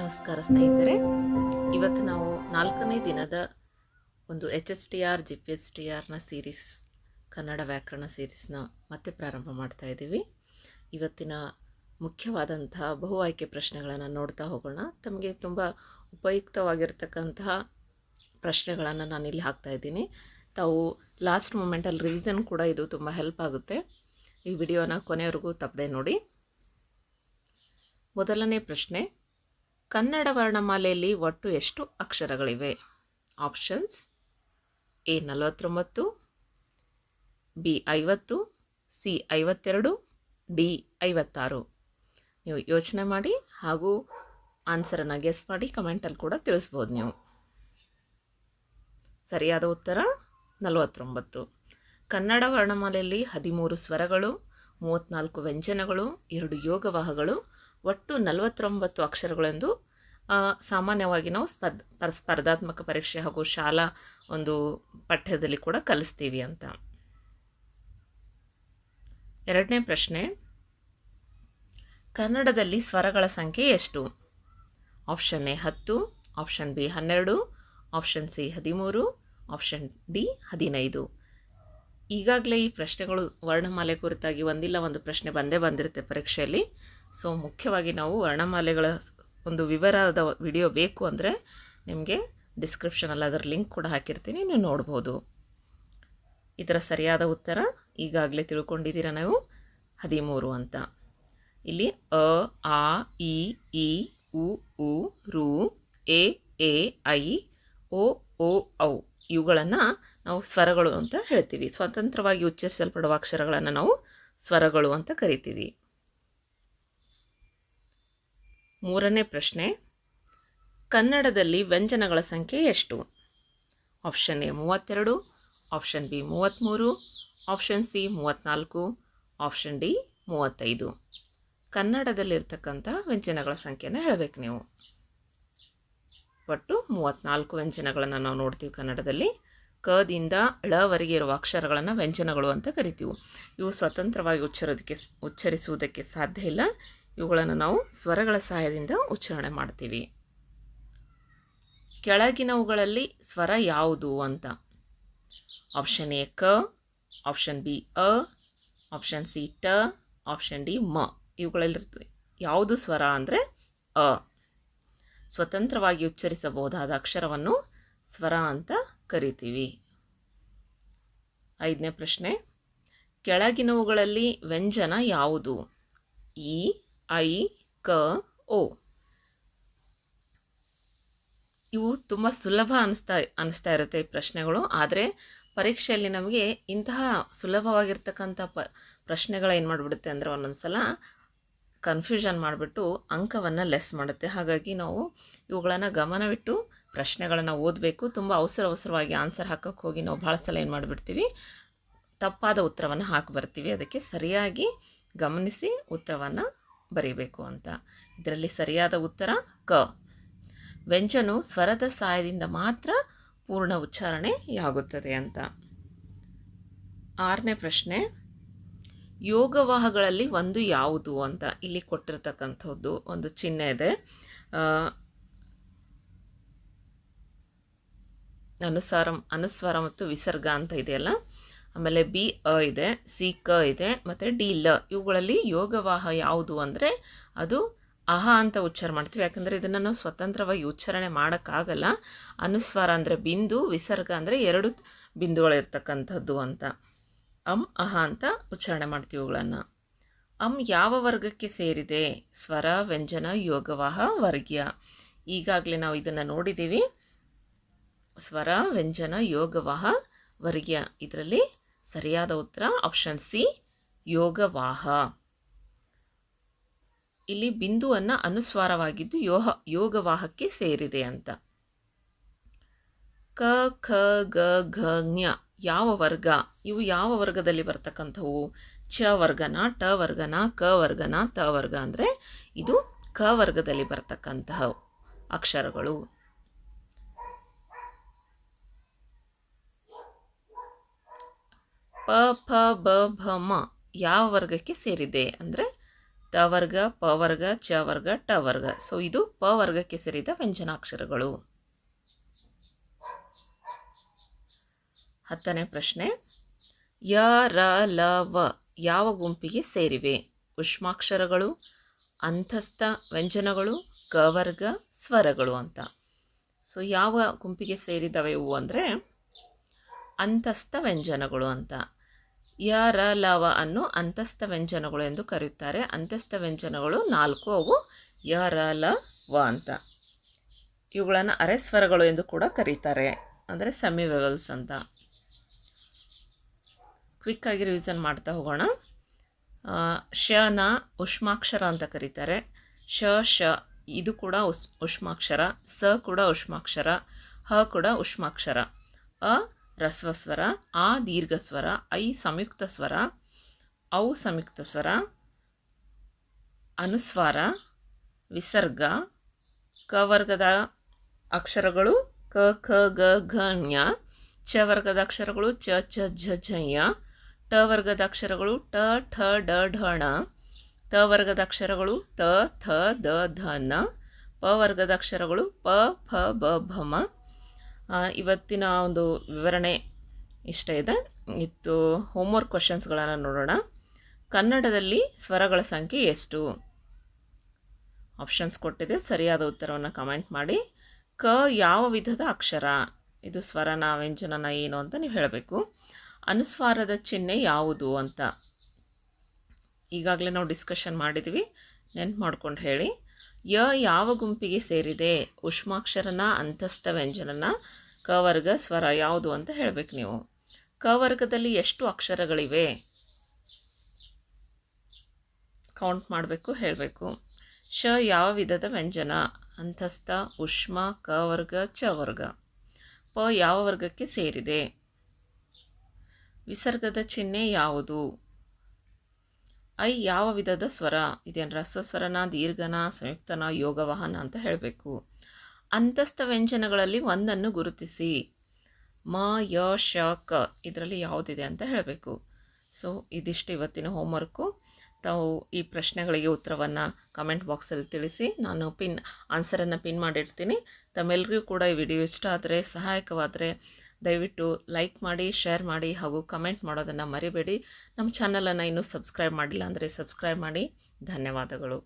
ನಮಸ್ಕಾರ ಸ್ನೇಹಿತರೆ. ಇವತ್ತು ನಾವು 4ನೇ ದಿನದ ಒಂದು HSTR GPSTRನ ಸೀರೀಸ್, ಕನ್ನಡ ವ್ಯಾಕರಣ ಸೀರೀಸ್ನ ಮತ್ತೆ ಪ್ರಾರಂಭ ಮಾಡ್ತಾ ಇದ್ದೀವಿ. ಇವತ್ತಿನ ಮುಖ್ಯವಾದಂತಹ ಬಹು ಆಯ್ಕೆ ಪ್ರಶ್ನೆಗಳನ್ನು ನೋಡ್ತಾ ಹೋಗೋಣ. ತಮಗೆ ತುಂಬ ಉಪಯುಕ್ತವಾಗಿರ್ತಕ್ಕಂತಹ ಪ್ರಶ್ನೆಗಳನ್ನು ನಾನಿಲ್ಲಿ ಹಾಕ್ತಾ ಇದ್ದೀನಿ. ತಾವು ಲಾಸ್ಟ್ ಮೂಮೆಂಟಲ್ಲಿ ರಿವಿಷನ್ ಕೂಡ ಇದು ತುಂಬ ಹೆಲ್ಪ್ ಆಗುತ್ತೆ. ಈ ವಿಡಿಯೋನ ಕೊನೆಯವರೆಗೂ ತಪ್ಪದೆ ನೋಡಿ. ಮೊದಲನೇ ಪ್ರಶ್ನೆ, ಕನ್ನಡ ವರ್ಣಮಾಲೆಯಲ್ಲಿ ಒಟ್ಟು ಎಷ್ಟು ಅಕ್ಷರಗಳಿವೆ? Options: A 49, B 50, C 52, D 56. ನೀವು ಯೋಚನೆ ಮಾಡಿ ಹಾಗೂ ಆನ್ಸರನ್ನು ಗೆಸ್ ಮಾಡಿ ಕಮೆಂಟಲ್ಲಿ ಕೂಡ ತಿಳಿಸ್ಬೋದು ನೀವು. ಸರಿಯಾದ ಉತ್ತರ 49. ಕನ್ನಡ ವರ್ಣಮಾಲೆಯಲ್ಲಿ 13 ಸ್ವರಗಳು, 34 ವ್ಯಂಜನಗಳು, 2 ಯೋಗವಾಹಗಳು, ಒಟ್ಟು 49 ಅಕ್ಷರಗಳೆಂದು ಸಾಮಾನ್ಯವಾಗಿ ನಾವು ಸ್ಪರ್ಧಾತ್ಮಕ ಪರೀಕ್ಷೆ ಹಾಗೂ ಶಾಲಾ ಒಂದು ಪಠ್ಯದಲ್ಲಿ ಕೂಡ ಕಲಿಸ್ತೀವಿ ಅಂತ. ಎರಡನೇ ಪ್ರಶ್ನೆ, ಕನ್ನಡದಲ್ಲಿ ಸ್ವರಗಳ ಸಂಖ್ಯೆ ಎಷ್ಟು? Option A 10, option B 12, option C 13, option D 15. ಈಗಾಗಲೇ ಈ ಪ್ರಶ್ನೆಗಳು ವರ್ಣಮಾಲೆ ಕುರಿತಾಗಿ ಒಂದಿಲ್ಲ ಒಂದು ಪ್ರಶ್ನೆ ಬಂದಿರುತ್ತೆ ಪರೀಕ್ಷೆಯಲ್ಲಿ. ಸೊ ಮುಖ್ಯವಾಗಿ ನಾವು ವರ್ಣಮಾಲೆಗಳ ಒಂದು ವಿವರದ ವಿಡಿಯೋ ಬೇಕು ಅಂದರೆ ನಿಮಗೆ ಡಿಸ್ಕ್ರಿಪ್ಷನಲ್ಲಿ ಅದರ ಲಿಂಕ್ ಕೂಡ ಹಾಕಿರ್ತೀನಿ, ನೀವು ನೋಡ್ಬೋದು. ಇದರ ಸರಿಯಾದ ಉತ್ತರ ಈಗಾಗಲೇ ತಿಳ್ಕೊಂಡಿದ್ದೀರ ನೀವು, 13 ಅಂತ. ಇಲ್ಲಿ ಅ, ಆ, ಇ, ಈ, ಉ, ಊ, ರು, ಎ, ಐ, ಓ, ಔ ಇವುಗಳನ್ನು ನಾವು ಸ್ವರಗಳು ಅಂತ ಹೇಳ್ತೀವಿ. ಸ್ವತಂತ್ರವಾಗಿ ಉಚ್ಚರಿಸಲ್ಪಡುವ ಅಕ್ಷರಗಳನ್ನು ನಾವು ಸ್ವರಗಳು ಅಂತ ಕರಿತೀವಿ. ಮೂರನೇ ಪ್ರಶ್ನೆ, ಕನ್ನಡದಲ್ಲಿ ವ್ಯಂಜನಗಳ ಸಂಖ್ಯೆ ಎಷ್ಟು? Option A 32, option B 33, option C 34, option D 35. ಕನ್ನಡದಲ್ಲಿರ್ತಕ್ಕಂಥ ವ್ಯಂಜನಗಳ ಸಂಖ್ಯೆನ ಹೇಳಬೇಕು ನೀವು. ಒಟ್ಟು 34 ವ್ಯಂಜನಗಳನ್ನು ನಾವು ನೋಡ್ತೀವಿ ಕನ್ನಡದಲ್ಲಿ. ಕದಿಂದ ಳವರೆಗೆ ಇರುವ ಅಕ್ಷರಗಳನ್ನು ವ್ಯಂಜನಗಳು ಅಂತ ಕರಿತೀವಿ. ಇವು ಸ್ವತಂತ್ರವಾಗಿ ಉಚ್ಚರಿಸುವುದಕ್ಕೆ ಸಾಧ್ಯ ಇಲ್ಲ. ಇವುಗಳನ್ನು ನಾವು ಸ್ವರಗಳ ಸಹಾಯದಿಂದ ಉಚ್ಚಾರಣೆ ಮಾಡ್ತೀವಿ. ಕೆಳಗಿನವುಗಳಲ್ಲಿ ಸ್ವರ ಯಾವುದು ಅಂತ. ಆಪ್ಷನ್ ಎ ಕ, option be a, option C ಟ, ಆಪ್ಷನ್ ಡಿ ಮ. ಇವುಗಳಲ್ಲಿರ್ತದೆ ಯಾವುದು ಸ್ವರ ಅಂದರೆ ಅ. ಸ್ವತಂತ್ರವಾಗಿ ಉಚ್ಚರಿಸಬಹುದಾದ ಅಕ್ಷರವನ್ನು ಸ್ವರ ಅಂತ ಕರಿತೀವಿ. ಐದನೇ ಪ್ರಶ್ನೆ, ಕೆಳಗಿನವುಗಳಲ್ಲಿ ವ್ಯಂಜನ ಯಾವುದು? ಇ, ಐ, ಕ, ಓ. ಇವು ತುಂಬ ಸುಲಭ ಅನಿಸ್ತಾ ಇರುತ್ತೆ ಈ ಪ್ರಶ್ನೆಗಳು. ಆದರೆ ಪರೀಕ್ಷೆಯಲ್ಲಿ ನಮಗೆ ಇಂತಹ ಸುಲಭವಾಗಿರ್ತಕ್ಕಂಥ ಪ್ರಶ್ನೆಗಳು ಏನು ಮಾಡಿಬಿಡುತ್ತೆ ಅಂದರೆ ಒಂದೊಂದು ಸಲ ಕನ್ಫ್ಯೂಷನ್ ಮಾಡಿಬಿಟ್ಟು ಅಂಕವನ್ನು ಲೆಸ್ ಮಾಡುತ್ತೆ. ಹಾಗಾಗಿ ನಾವು ಇವುಗಳನ್ನು ಗಮನವಿಟ್ಟು ಪ್ರಶ್ನೆಗಳನ್ನು ಓದಬೇಕು. ತುಂಬ ಅವಸರವಾಗಿ ಆನ್ಸರ್ ಹಾಕೋಕ್ಕೆ ಹೋಗಿ ನಾವು ಭಾಳ ಸಲ ಏನು ಮಾಡಿಬಿಡ್ತೀವಿ, ತಪ್ಪಾದ ಉತ್ತರವನ್ನು ಹಾಕಿ ಬರ್ತೀವಿ. ಅದಕ್ಕೆ ಸರಿಯಾಗಿ ಗಮನಿಸಿ ಉತ್ತರವನ್ನು ಬರೀಬೇಕು ಅಂತ. ಇದರಲ್ಲಿ ಸರಿಯಾದ ಉತ್ತರ ಕ. ವ್ಯಂಜನು ಸ್ವರದ ಸಹಾಯದಿಂದ ಮಾತ್ರ ಪೂರ್ಣ ಉಚ್ಚಾರಣೆಯಾಗುತ್ತದೆ ಅಂತ. ಆರನೇ ಪ್ರಶ್ನೆ, ಯೋಗವಾಹಗಳಲ್ಲಿ ಒಂದು ಯಾವುದು ಅಂತ. ಇಲ್ಲಿ ಕೊಟ್ಟಿರ್ತಕ್ಕಂಥದ್ದು ಒಂದು ಚಿಹ್ನೆ ಇದೆ, ಅನುಸ್ವಾರ ಮತ್ತು ವಿಸರ್ಗ ಅಂತ ಇದೆಯಲ್ಲ. ಆಮೇಲೆ ಬಿ ಅ ಇದೆ, ಸಿ ಕ ಇದೆ, ಮತ್ತು ಡಿ ಲ. ಇವುಗಳಲ್ಲಿ ಯೋಗವಾಹ ಯಾವುದು ಅಂದರೆ ಅದು ಅಹ ಅಂತ ಉಚ್ಚಾರ ಮಾಡ್ತೀವಿ. ಯಾಕಂದರೆ ಇದನ್ನು ನಾವು ಸ್ವತಂತ್ರವಾಗಿ ಉಚ್ಚಾರಣೆ ಮಾಡೋಕ್ಕಾಗಲ್ಲ. ಅನುಸ್ವಾರ ಅಂದರೆ ಬಿಂದು, ವಿಸರ್ಗ ಅಂದರೆ 2 ಬಿಂದುಗಳಿರ್ತಕ್ಕಂಥದ್ದು ಅಂತ. ಅಂ ಅಹ ಅಂತ ಉಚ್ಚಾರಣೆ ಮಾಡ್ತೀವಿ ಇವುಗಳನ್ನು. ಅಂ ಯಾವ ವರ್ಗಕ್ಕೆ ಸೇರಿದೆ? ಸ್ವರ, ವ್ಯಂಜನ, ಯೋಗವಾಹ, ವರ್ಗ್ಯ. ಈಗಾಗಲೇ ನಾವು ಇದನ್ನು ನೋಡಿದ್ದೀವಿ. ಸ್ವರ, ವ್ಯಂಜನ, ಯೋಗವಾಹ, ವರ್ಗ್ಯ. ಇದರಲ್ಲಿ ಸರಿಯಾದ ಉತ್ತರ ಆಪ್ಷನ್ ಸಿ ಯೋಗವಾಹ. ಇಲ್ಲಿ ಬಿಂದುವನ್ನು ಅನುಸ್ವಾರವಾಗಿದ್ದು ಯೋಗವಾಹಕ್ಕೆ ಸೇರಿದೆ ಅಂತ. ಕ, ಖ, ಗ, ಘ, ಞ ಯಾವ ವರ್ಗ? ಇವು ಯಾವ ವರ್ಗದಲ್ಲಿ ಬರ್ತಕ್ಕಂಥವು? ಚ ವರ್ಗನ, ಟ ವರ್ಗನ, ಕ ವರ್ಗನ, ತ ವರ್ಗ? ಅಂದರೆ ಇದು ಕ ವರ್ಗದಲ್ಲಿ ಬರ್ತಕ್ಕಂತಹ ಅಕ್ಷರಗಳು. ಪ, ಫ, ಬ, ಭ, ಮ ಯಾವ ವರ್ಗಕ್ಕೆ ಸೇರಿದೆ ಅಂದರೆ ತ ವರ್ಗ, ಪ ವರ್ಗ, ಚ ವರ್ಗ, ಟ ವರ್ಗ. ಸೊ ಇದು ಪ ವರ್ಗಕ್ಕೆ ಸೇರಿದ ವ್ಯಂಜನಾಕ್ಷರಗಳು. 10ನೇ ಪ್ರಶ್ನೆ, ಯ, ರ, ಲ, ವ ಯಾವ ಗುಂಪಿಗೆ ಸೇರಿವೆ? ಉಷ್ಮಾಕ್ಷರಗಳು, ಅಂತಸ್ಥ ವ್ಯಂಜನಗಳು, ಕ ವರ್ಗ, ಸ್ವರಗಳು ಅಂತ. ಸೊ ಯಾವ ಗುಂಪಿಗೆ ಸೇರಿದವೆ ಇವು ಅಂದರೆ ಅಂತಸ್ಥ ವ್ಯಂಜನಗಳು ಅಂತ. ಯ, ರ, ಲ, ವ ಅನ್ನು ಅಂತಸ್ಥ ವ್ಯಂಜನಗಳು ಎಂದು ಕರೆಯುತ್ತಾರೆ. ಅಂತಸ್ಥ ವ್ಯಂಜನಗಳು 4, ಅವು ಯ, ರ, ಲ, ವ ಅಂತ. ಇವುಗಳನ್ನು ಅರೆಸ್ವರಗಳು ಎಂದು ಕೂಡ ಕರೀತಾರೆ, ಅಂದರೆ ಸೆಮಿ ವೆವೆಲ್ಸ್ ಅಂತ. ಕ್ವಿಕ್ಕಾಗಿ ರಿವಿಷನ್ ಮಾಡ್ತಾ ಹೋಗೋಣ. ಶನ ಉಷ್ಮಾಕ್ಷರ ಅಂತ ಕರೀತಾರೆ. ಶ, ಶ ಇದು ಕೂಡ ಉಷ್ಮಾಕ್ಷರ. ಸ ಕೂಡ ಉಷ್ಮಾಕ್ಷರ. ಹ ಕೂಡ ಉಷ್ಮಾಕ್ಷರ. ಅ ರಸ್ವ ಸ್ವರ, ಆ ದೀರ್ಘ ಸ್ವರ, ಐ ಸಂಯುಕ್ತ ಸ್ವರ, ಔ ಸಂಯುಕ್ತ ಸ್ವರ, ಅನುಸ್ವಾರ, ವಿಸರ್ಗ. ಕ ವರ್ಗದ ಅಕ್ಷರಗಳು ಕ, ಖ, ಗ, ಘ, ಞ. ಚ ವರ್ಗದ ಅಕ್ಷರಗಳು ಚ, ಛ, ಝ, ಝ, ಯ. ಟ ವರ್ಗದ ಅಕ್ಷರಗಳು ಟ, ಠ, ಡ, ಢ, ಣ. ತ ವರ್ಗದ ಅಕ್ಷರಗಳು ತ, ಥ, ದ, ಧ, ನ. ಪ ವರ್ಗದ ಅಕ್ಷರಗಳು ಪ, ಫ, ಬ, ಭ, ಮ. ಇವತ್ತಿನ ಒಂದು ವಿವರಣೆ ಇಷ್ಟ ಇದೆ. ಇತ್ತು ಹೋಮ್ವರ್ಕ್ ಕ್ವಶನ್ಸ್ಗಳನ್ನು ನೋಡೋಣ. ಕನ್ನಡದಲ್ಲಿ ಸ್ವರಗಳ ಸಂಖ್ಯೆ ಎಷ್ಟು? ಆಪ್ಷನ್ಸ್ ಕೊಟ್ಟಿದೆ, ಸರಿಯಾದ ಉತ್ತರವನ್ನು ಕಮೆಂಟ್ ಮಾಡಿ. ಕ ಯಾವ ವಿಧದ ಅಕ್ಷರ? ಇದು ಸ್ವರನ ವ್ಯಂಜನನ ಏನು ಅಂತ ನೀವು ಹೇಳಬೇಕು. ಅನುಸ್ವಾರದ ಚಿಹ್ನೆ ಯಾವುದು ಅಂತ ಈಗಾಗಲೇ ನಾವು ಡಿಸ್ಕಷನ್ ಮಾಡಿದ್ವಿ, ನೆನ್ಪು ಮಾಡ್ಕೊಂಡು ಹೇಳಿ. ಯ ಯಾವ ಗುಂಪಿಗೆ ಸೇರಿದೆ? ಉಷ್ಮಾಕ್ಷರನ, ಅಂತಸ್ಥ ವ್ಯಂಜನನ, ಕ ವರ್ಗ, ಸ್ವರ ಯಾವುದು ಅಂತ ಹೇಳಬೇಕು ನೀವು. ಕ ವರ್ಗದಲ್ಲಿ ಎಷ್ಟು ಅಕ್ಷರಗಳಿವೆ? ಕೌಂಟ್ ಮಾಡಬೇಕು, ಹೇಳಬೇಕು. ಶ ಯಾವ ವಿಧದ ವ್ಯಂಜನ? ಅಂತಸ್ಥ, ಉಷ್ಮ, ಕ ವರ್ಗ, ಚ ವರ್ಗ. ಪ ಯಾವ ವರ್ಗಕ್ಕೆ ಸೇರಿದೆ? ವಿಸರ್ಗದ ಚಿಹ್ನೆ ಯಾವುದು? ಐ ಯಾವ ವಿಧದ ಸ್ವರ? ಇದೇನು ರಸಸ್ವರನ, ದೀರ್ಘನ, ಸಂಯುಕ್ತನ, ಯೋಗವಾಹನ ಅಂತ ಹೇಳಬೇಕು. ಅಂತಸ್ಥ ವ್ಯಂಜನಗಳಲ್ಲಿ ಒಂದನ್ನು ಗುರುತಿಸಿ. ಮ, ಯ, ಶ, ಕ ಇದರಲ್ಲಿ ಯಾವುದಿದೆ ಅಂತ ಹೇಳಬೇಕು. ಸೊ ಇದಿಷ್ಟು ಇವತ್ತಿನ ಹೋಮ್ವರ್ಕು. ತಾವು ಈ ಪ್ರಶ್ನೆಗಳಿಗೆ ಉತ್ತರವನ್ನು ಕಮೆಂಟ್ ಬಾಕ್ಸಲ್ಲಿ ತಿಳಿಸಿ. ನಾನು ಆನ್ಸರನ್ನು ಪಿನ್ ಮಾಡಿರ್ತೀನಿ. ತಮ್ಮೆಲ್ಲರಿಗೂ ಕೂಡ ಈ ವಿಡಿಯೋ ಇಷ್ಟ ಆದರೆ, ಸಹಾಯಕವಾದರೆ ದಯವಿಟ್ಟು ಲೈಕ್ ಮಾಡಿ, ಶೇರ್ ಮಾಡಿ ಹಾಗೂ ಕಮೆಂಟ್ ಮಾಡೋದನ್ನು ಮರಿಬೇಡಿ. ನಮ್ಮ ಚಾನಲನ್ನು ಇನ್ನೂ ಸಬ್ಸ್ಕ್ರೈಬ್ ಮಾಡಿಲ್ಲ ಅಂದರೆ ಸಬ್ಸ್ಕ್ರೈಬ್ ಮಾಡಿ. ಧನ್ಯವಾದಗಳು.